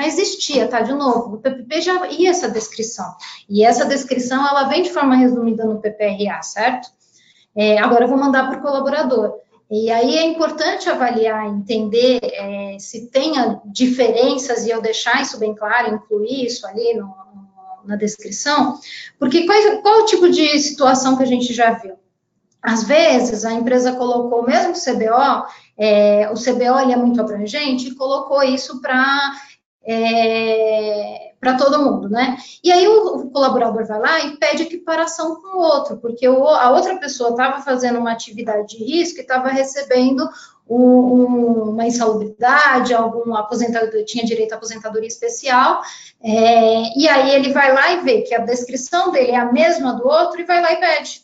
existia, tá? De novo, no PPP já ia essa descrição, e essa descrição, ela vem de forma resumida no PPRA, certo? Agora eu vou mandar para o colaborador. E aí é importante avaliar, entender se tem diferenças, e eu deixar isso bem claro, incluir isso ali na descrição, porque qual o tipo de situação que a gente já viu? Às vezes, a empresa colocou, mesmo o CBO, o CBO ele é muito abrangente, e colocou isso para todo mundo, né? E aí o colaborador vai lá e pede equiparação com o outro, porque a outra pessoa estava fazendo uma atividade de risco e estava recebendo uma insalubridade, alguma aposentadoria, tinha direito à aposentadoria especial, e aí ele vai lá e vê que a descrição dele é a mesma do outro e vai lá e pede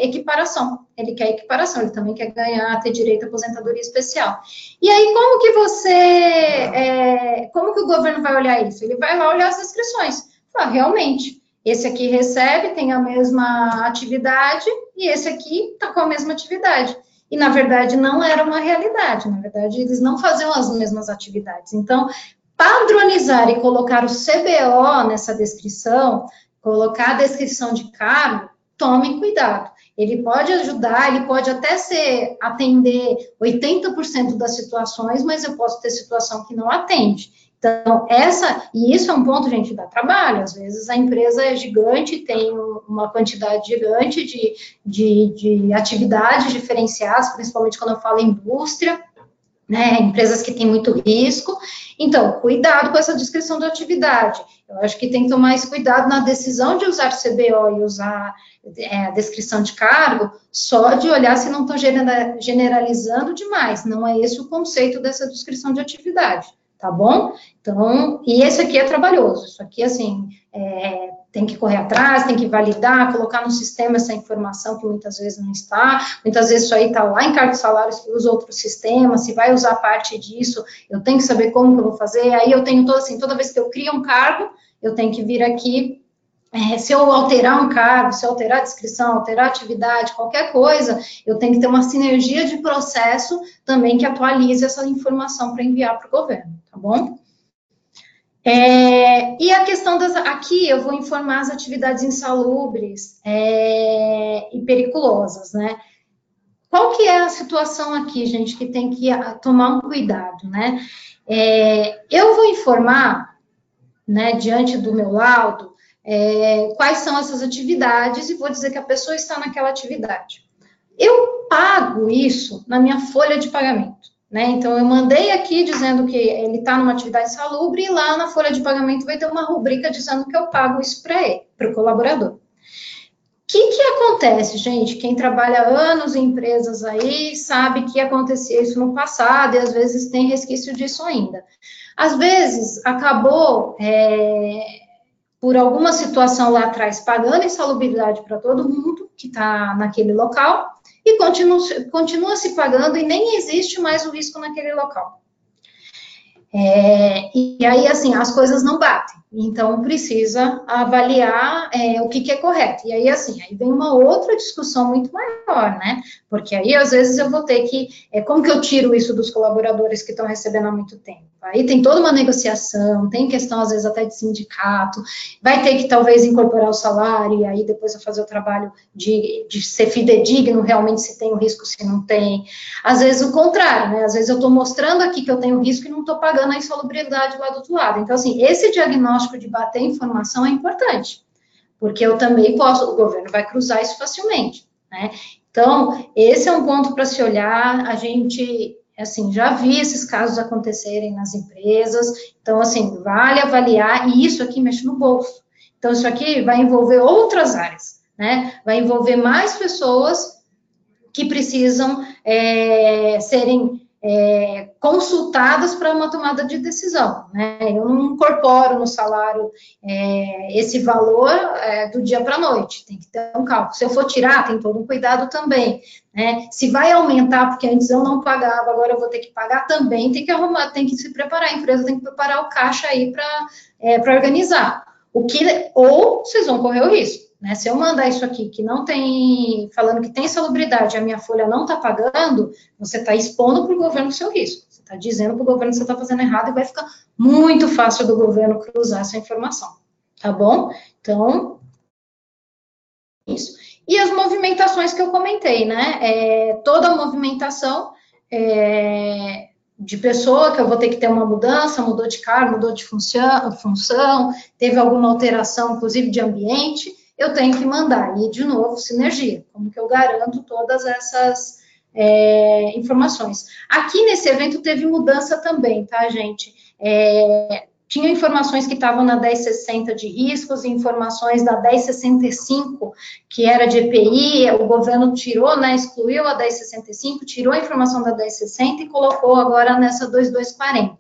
equiparação. ele quer equiparação, ele também quer ganhar, ter direito à aposentadoria especial. E aí, como que o governo vai olhar isso? Ele vai lá olhar as descrições. Realmente, esse aqui recebe, tem a mesma atividade, e esse aqui está com a mesma atividade. E, na verdade, não era uma realidade, na verdade, eles não faziam as mesmas atividades. Então, padronizar e colocar o CBO nessa descrição, colocar a descrição de cargo, tomem cuidado. Ele pode ajudar, ele pode até atender 80% das situações, mas eu posso ter situação que não atende. Então, isso é um ponto, gente, dá trabalho. Às vezes a empresa é gigante, tem uma quantidade gigante de atividades diferenciadas, principalmente quando eu falo em indústria, né, empresas que têm muito risco. Então, cuidado com essa descrição de atividade. Eu acho que tem que tomar esse cuidado na decisão de usar CBO e usar a descrição de cargo, só de olhar se não estão generalizando demais. Não é esse o conceito dessa descrição de atividade, tá bom? Então, e esse aqui é trabalhoso. Isso aqui, assim, tem que correr atrás, tem que validar, colocar no sistema essa informação que muitas vezes não está, muitas vezes isso aí está lá em cargos salários que usa outro sistema, se vai usar parte disso, eu tenho que saber como que eu vou fazer, aí eu tenho toda vez que eu crio um cargo, eu tenho que vir aqui, se eu alterar um cargo, se eu alterar a descrição, alterar a atividade, qualquer coisa, eu tenho que ter uma sinergia de processo também que atualize essa informação para enviar para o governo, tá bom? E a questão aqui eu vou informar as atividades insalubres e periculosas, né? Qual que é a situação aqui, gente, que tem que tomar um cuidado, né? Eu vou informar, né, diante do meu laudo, quais são essas atividades e vou dizer que a pessoa está naquela atividade. Eu pago isso na minha folha de pagamento. Né? Então, eu mandei aqui dizendo que ele está numa atividade insalubre e lá na folha de pagamento vai ter uma rubrica dizendo que eu pago isso para ele, para o colaborador. O que acontece, gente? Quem trabalha anos em empresas aí sabe que acontecia isso no passado e às vezes tem resquício disso ainda. Às vezes, acabou, por alguma situação lá atrás, pagando insalubridade para todo mundo que está naquele local, e continua se pagando e nem existe mais o risco naquele local. E aí, assim, as coisas não batem. Então, precisa avaliar o que é correto. E aí, assim, aí vem uma outra discussão muito maior, né? Porque aí, às vezes, eu vou ter que... como que eu tiro isso dos colaboradores que estão recebendo há muito tempo? Aí tem toda uma negociação, tem questão, às vezes, até de sindicato, vai ter que, talvez, incorporar o salário, e aí depois eu fazer o trabalho de ser fidedigno, realmente, se tem o risco, se não tem. Às vezes, o contrário, né? Às vezes, eu estou mostrando aqui que eu tenho risco e não estou pagando a insalubridade lá do outro lado. Então, assim, esse diagnóstico de bater informação é importante, porque eu também posso, o governo vai cruzar isso facilmente, né? Então, esse é um ponto para se olhar, a gente... assim, já vi esses casos acontecerem nas empresas, então, assim, vale avaliar, e isso aqui mexe no bolso. Então, isso aqui vai envolver outras áreas, né? Vai envolver mais pessoas que precisam serem consultadas para uma tomada de decisão, né? Eu não incorporo no salário esse valor do dia para a noite, tem que ter um cálculo. Se eu for tirar, tem todo um cuidado também, né? Se vai aumentar, porque antes eu não pagava, agora eu vou ter que pagar também, tem que arrumar, tem que se preparar, a empresa tem que preparar o caixa aí para organizar. Ou vocês vão correr o risco. Né, se eu mandar isso aqui, que não tem, falando que tem salubridade, a minha folha não está pagando, você está expondo para o governo o seu risco. Você está dizendo para o governo que você está fazendo errado e vai ficar muito fácil do governo cruzar essa informação. Tá bom? Então, isso. E as movimentações que eu comentei, né? Toda a movimentação de pessoa, que eu vou ter que ter uma mudança, mudou de cargo, mudou de função, teve alguma alteração, inclusive de ambiente, eu tenho que mandar. E, de novo, sinergia. Como que eu garanto todas essas informações? Aqui, nesse evento, teve mudança também, tá, gente? Tinha informações que estavam na 1060 de riscos, informações da 1065, que era de EPI, o governo tirou, né, excluiu a 1065, tirou a informação da 1060 e colocou agora nessa 2240.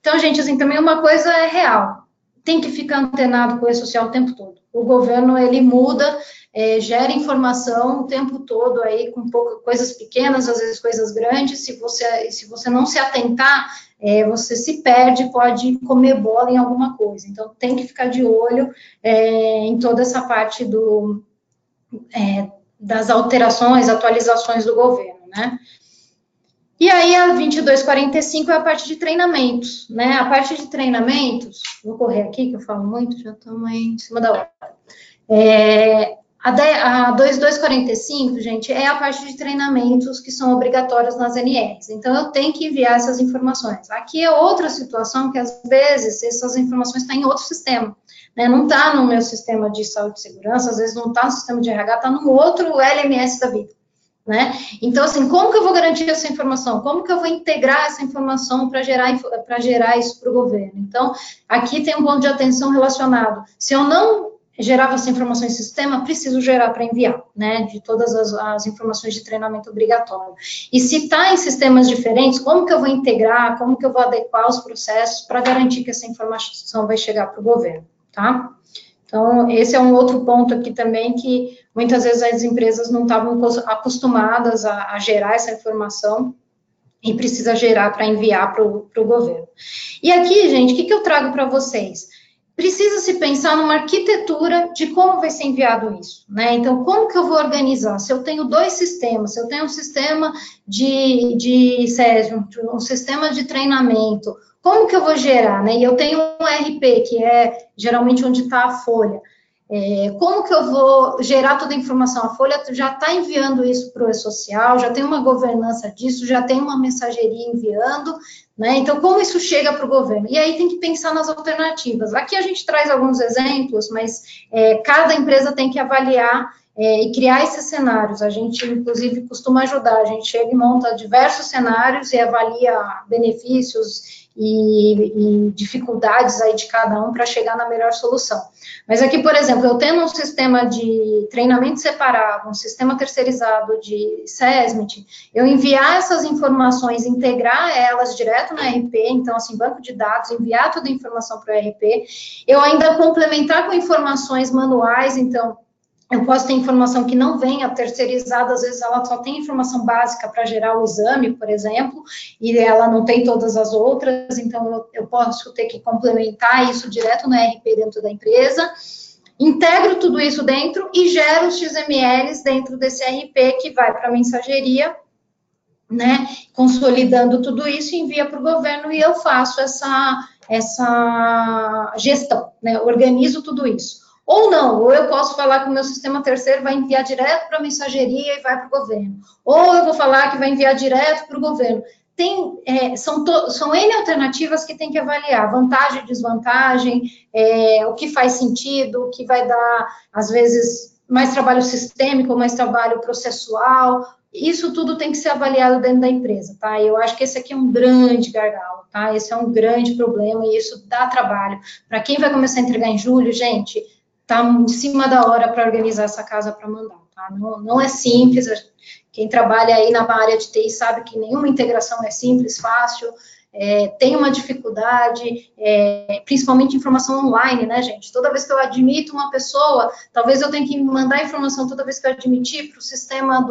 Então, gente, assim, também uma coisa é real, tem que ficar antenado com o E-Social o tempo todo. O governo, ele muda, gera informação o tempo todo aí, com coisas pequenas, às vezes coisas grandes. Se você não se atentar, você se perde, pode comer bola em alguma coisa. Então, tem que ficar de olho em toda essa parte das alterações, atualizações do governo, né? E aí, a 2245 é a parte de treinamentos, né? A parte de treinamentos, vou correr aqui, que eu falo muito, já estamos aí em cima da hora. A 2245, gente, é a parte de treinamentos que são obrigatórios nas NRs. Então, eu tenho que enviar essas informações. Aqui é outra situação que, às vezes, essas informações estão em outro sistema, né? Não está no meu sistema de saúde e segurança, às vezes não está no sistema de RH, está no outro LMS da vida, né? Então, assim, como que eu vou garantir essa informação? Como que eu vou integrar essa informação para gerar isso para o governo? Então, aqui tem um ponto de atenção relacionado. Se eu não gerava essa informação em sistema, preciso gerar para enviar, né, de todas as informações de treinamento obrigatório. E se está em sistemas diferentes, como que eu vou integrar, como que eu vou adequar os processos para garantir que essa informação vai chegar para o governo, tá? Então, esse é um outro ponto aqui também que muitas vezes as empresas não estavam acostumadas a gerar essa informação e precisa gerar para enviar para o governo. E aqui, gente, o que eu trago para vocês? Precisa se pensar numa arquitetura de como vai ser enviado isso, né? Então, como que eu vou organizar? Se eu tenho dois sistemas, se eu tenho um sistema de SESM, um sistema de treinamento, como que eu vou gerar, né? E eu tenho um RP, que é geralmente onde está a folha. Como que eu vou gerar toda a informação? A Folha já está enviando isso para o E-Social, já tem uma governança disso, já tem uma mensageria enviando, né? Então, como isso chega para o governo? E aí tem que pensar nas alternativas. Aqui a gente traz alguns exemplos, mas cada empresa tem que avaliar e criar esses cenários. A gente, inclusive, costuma ajudar. A gente chega e monta diversos cenários e avalia benefícios e dificuldades aí de cada um para chegar na melhor solução. Mas aqui, por exemplo, eu tendo um sistema de treinamento separado, um sistema terceirizado de SESMIT, eu enviar essas informações, integrar elas direto na RP, então, assim, banco de dados, enviar toda a informação para o RP, eu ainda complementar com informações manuais, então, eu posso ter informação que não venha terceirizada, às vezes ela só tem informação básica para gerar o exame, por exemplo, e ela não tem todas as outras, então eu posso ter que complementar isso direto na RP dentro da empresa, integro tudo isso dentro e gero os XMLs dentro desse RP que vai para a mensageria, né, consolidando tudo isso, envia para o governo e eu faço essa gestão, né, organizo tudo isso. Ou não, ou eu posso falar que o meu sistema terceiro vai enviar direto para a mensageria e vai para o governo. Ou eu vou falar que vai enviar direto para o governo. São N alternativas que tem que avaliar, vantagem e desvantagem, o que faz sentido, o que vai dar, às vezes, mais trabalho sistêmico, mais trabalho processual. Isso tudo tem que ser avaliado dentro da empresa, tá? Eu acho que esse aqui é um grande gargalo, tá? Esse é um grande problema e isso dá trabalho. Para quem vai começar a entregar em julho, gente, tá em cima da hora para organizar essa casa para mandar, tá? Não é simples, quem trabalha aí na área de TI sabe que nenhuma integração é simples, fácil, tem uma dificuldade, principalmente informação online, né, gente? Toda vez que eu admito uma pessoa, talvez eu tenha que mandar informação toda vez que eu admitir para o sistema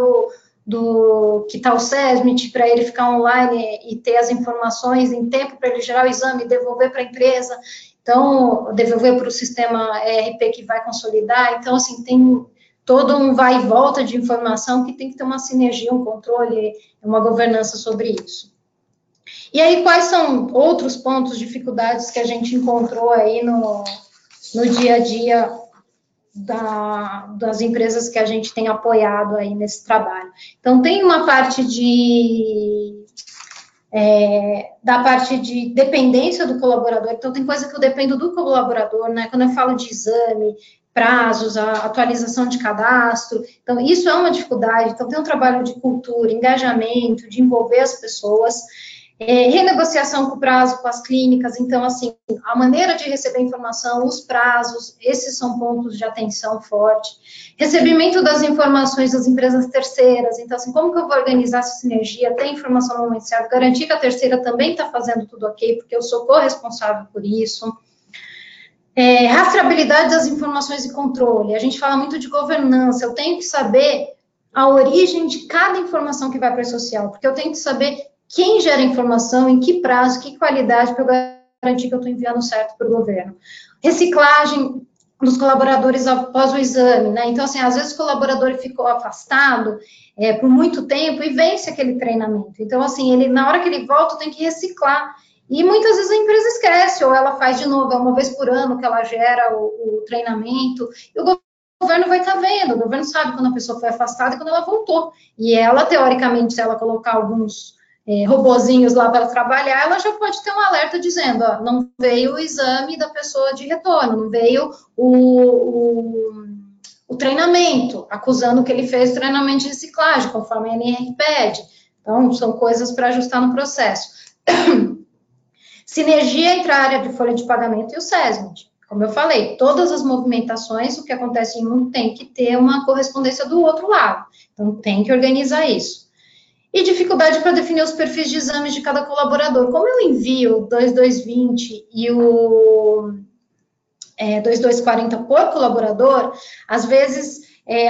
que está o SESMIT, para ele ficar online e ter as informações em tempo para ele gerar o exame e devolver para a empresa. Então, devolver para o sistema ERP que vai consolidar. Então, assim, tem todo um vai e volta de informação que tem que ter uma sinergia, um controle, uma governança sobre isso. E aí, quais são outros pontos, dificuldades que a gente encontrou aí no dia a dia das empresas que a gente tem apoiado aí nesse trabalho? Então, tem uma parte da parte de dependência do colaborador, então tem coisa que eu dependo do colaborador, né, quando eu falo de exame, prazos, a atualização de cadastro, então isso é uma dificuldade, então tem um trabalho de cultura, engajamento, de envolver as pessoas, renegociação com o prazo com as clínicas, então, assim, a maneira de receber informação, os prazos, esses são pontos de atenção forte. Recebimento das informações das empresas terceiras, então, assim, como que eu vou organizar essa sinergia, ter informação no momento certo, garantir que a terceira também está fazendo tudo ok, porque eu sou corresponsável por isso. Rastreabilidade das informações e controle. A gente fala muito de governança. Eu tenho que saber a origem de cada informação que vai para a social, porque eu tenho que saber quem gera a informação, em que prazo, que qualidade, para eu garantir que eu estou enviando certo para o governo. Reciclagem dos colaboradores após o exame, né? Então, assim, às vezes o colaborador ficou afastado por muito tempo e vence aquele treinamento. Então, assim, ele, na hora que ele volta, tem que reciclar. E muitas vezes a empresa esquece, ou ela faz de novo, é uma vez por ano que ela gera o treinamento, e o governo vai estar vendo, o governo sabe quando a pessoa foi afastada e quando ela voltou. E ela, teoricamente, se ela colocar alguns robozinhos lá para trabalhar, ela já pode ter um alerta dizendo, ó, não veio o exame da pessoa de retorno, não veio o treinamento, acusando que ele fez treinamento de reciclagem, conforme a NR pede. Então, são coisas para ajustar no processo. Sinergia entre a área de folha de pagamento e o SESMIT. Como eu falei, todas as movimentações, o que acontece em um tem que ter uma correspondência do outro lado. Então, tem que organizar isso. E dificuldade para definir os perfis de exames de cada colaborador. Como eu envio o 2220 e o 2240 por colaborador, às vezes,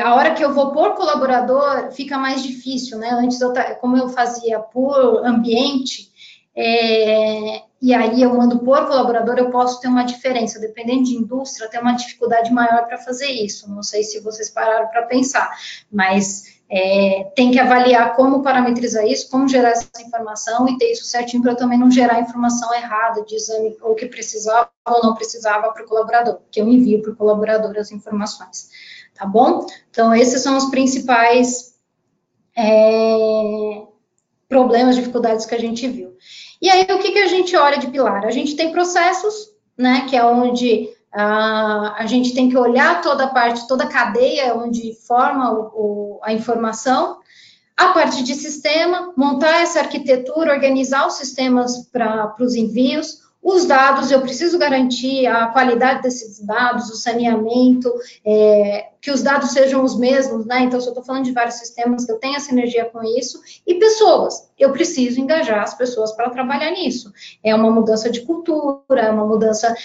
a hora que eu vou por colaborador, fica mais difícil, né? Antes, como eu fazia por ambiente, e aí eu mando por colaborador, eu posso ter uma diferença, dependendo de indústria, ter uma dificuldade maior para fazer isso. Não sei se vocês pararam para pensar, mas tem que avaliar como parametrizar isso, como gerar essa informação e ter isso certinho para também não gerar informação errada de exame, ou que precisava ou não precisava para o colaborador, que eu envio para o colaborador as informações, tá bom? Então, esses são os principais problemas, dificuldades que a gente viu. E aí, o que a gente olha de pilar? A gente tem processos, né, que é onde a gente tem que olhar toda a parte, toda a cadeia onde forma a informação, a parte de sistema, montar essa arquitetura, organizar os sistemas para os envios, os dados, eu preciso garantir a qualidade desses dados, o saneamento, que os dados sejam os mesmos, né? Então, se eu estou falando de vários sistemas, que eu tenha sinergia com isso, e pessoas, eu preciso engajar as pessoas para trabalhar nisso. É uma mudança de cultura, é uma mudança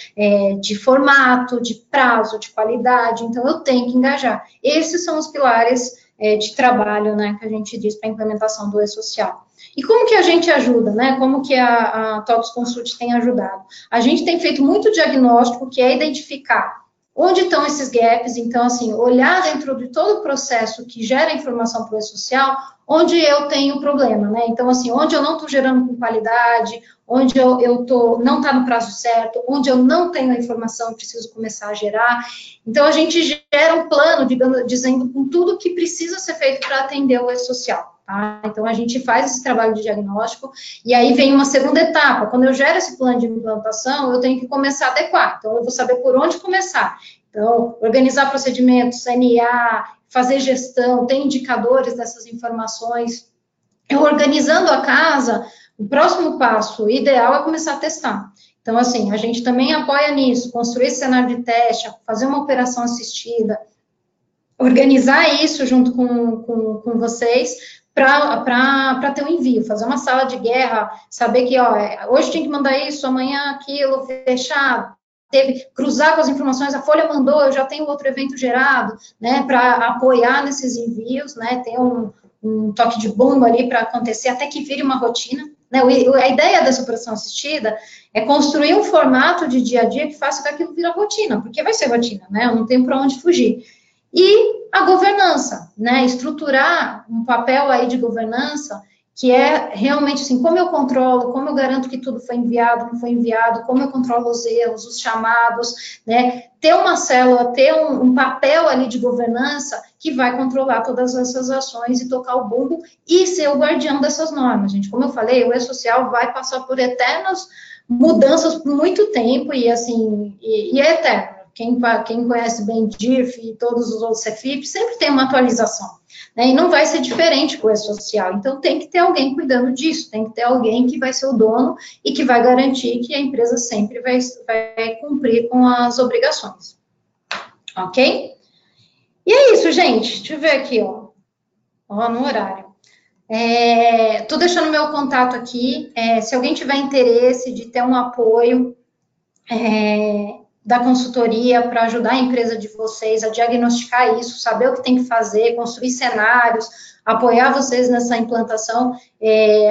de formato, de prazo, de qualidade, então eu tenho que engajar. Esses são os pilares de trabalho, né, que a gente diz para a implementação do e-social. E como que a gente ajuda, né? Como que a TOTOS Consult tem ajudado? A gente tem feito muito diagnóstico, que é identificar onde estão esses gaps, então, assim, olhar dentro de todo o processo que gera informação para o e-social, onde eu tenho problema, né? Então, assim, onde eu não estou gerando com qualidade, onde não está no prazo certo, onde eu não tenho a informação, preciso começar a gerar. Então, a gente gera um plano, digamos, dizendo com tudo que precisa ser feito para atender o e-social. Tá? Então, a gente faz esse trabalho de diagnóstico, e aí vem uma segunda etapa. Quando eu gero esse plano de implantação, eu tenho que começar a adequar. Então, eu vou saber por onde começar. Então, organizar procedimentos, CNA, fazer gestão, ter indicadores dessas informações. Eu organizando a casa, o próximo passo ideal é começar a testar. Então, assim, a gente também apoia nisso, construir esse cenário de teste, fazer uma operação assistida, organizar isso junto com vocês, para ter um envio, fazer uma sala de guerra, saber que, hoje tem que mandar isso, amanhã aquilo, fechar, cruzar com as informações, a Folha mandou, eu já tenho outro evento gerado, né, para apoiar nesses envios, né, ter um toque de bomba ali para acontecer, até que vire uma rotina, né, a ideia dessa operação assistida é construir um formato de dia a dia que faça com que aquilo vire rotina, porque vai ser rotina, né, eu não tenho para onde fugir. E a governança, né, estruturar um papel aí de governança, que é realmente assim, como eu controlo, como eu garanto que tudo foi enviado, não foi enviado, como eu controlo os erros, os chamados, né, ter uma célula, ter um papel ali de governança que vai controlar todas essas ações e tocar o bumbo e ser o guardião dessas normas, gente. Como eu falei, o e-social vai passar por eternas mudanças por muito tempo e assim, e é eterno. Quem conhece bem DIRF e todos os outros CFIP, sempre tem uma atualização, né? E não vai ser diferente com o e-social. Então, tem que ter alguém cuidando disso, tem que ter alguém que vai ser o dono e que vai garantir que a empresa sempre vai cumprir com as obrigações. Ok? E é isso, gente. Deixa eu ver aqui, ó no horário. Estou deixando meu contato aqui. Se alguém tiver interesse de ter um apoio, da consultoria para ajudar a empresa de vocês a diagnosticar isso, saber o que tem que fazer, construir cenários, apoiar vocês nessa implantação.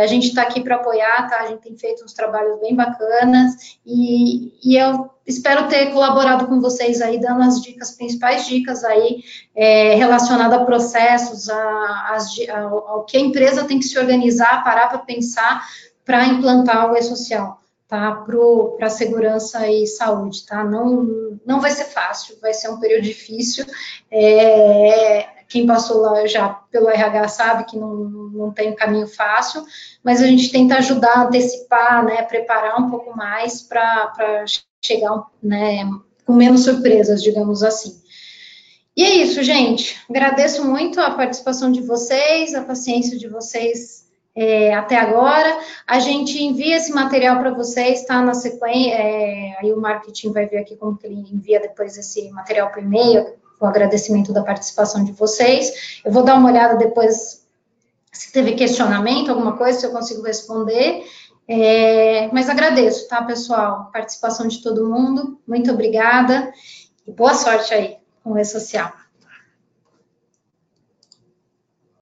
A gente está aqui para apoiar, tá? A gente tem feito uns trabalhos bem bacanas e eu espero ter colaborado com vocês aí, dando as dicas, principais dicas aí relacionadas a processos, ao que a empresa tem que se organizar, parar para pensar para implantar o e-social, tá? Para segurança e saúde, tá? Não vai ser fácil, vai ser um período difícil. Quem passou lá já pelo RH sabe que não tem um caminho fácil, mas a gente tenta ajudar, antecipar, né, preparar um pouco mais para chegar, né, com menos surpresas, digamos assim. E é isso, gente. Agradeço muito a participação de vocês, a paciência de vocês até agora. A gente envia esse material para vocês, tá? Na sequência, aí o marketing vai ver aqui como que ele envia depois esse material por e-mail, com o agradecimento da participação de vocês. Eu vou dar uma olhada depois se teve questionamento, alguma coisa, se eu consigo responder. Mas agradeço, tá, pessoal? A participação de todo mundo. Muito obrigada e boa sorte aí com o E-Social.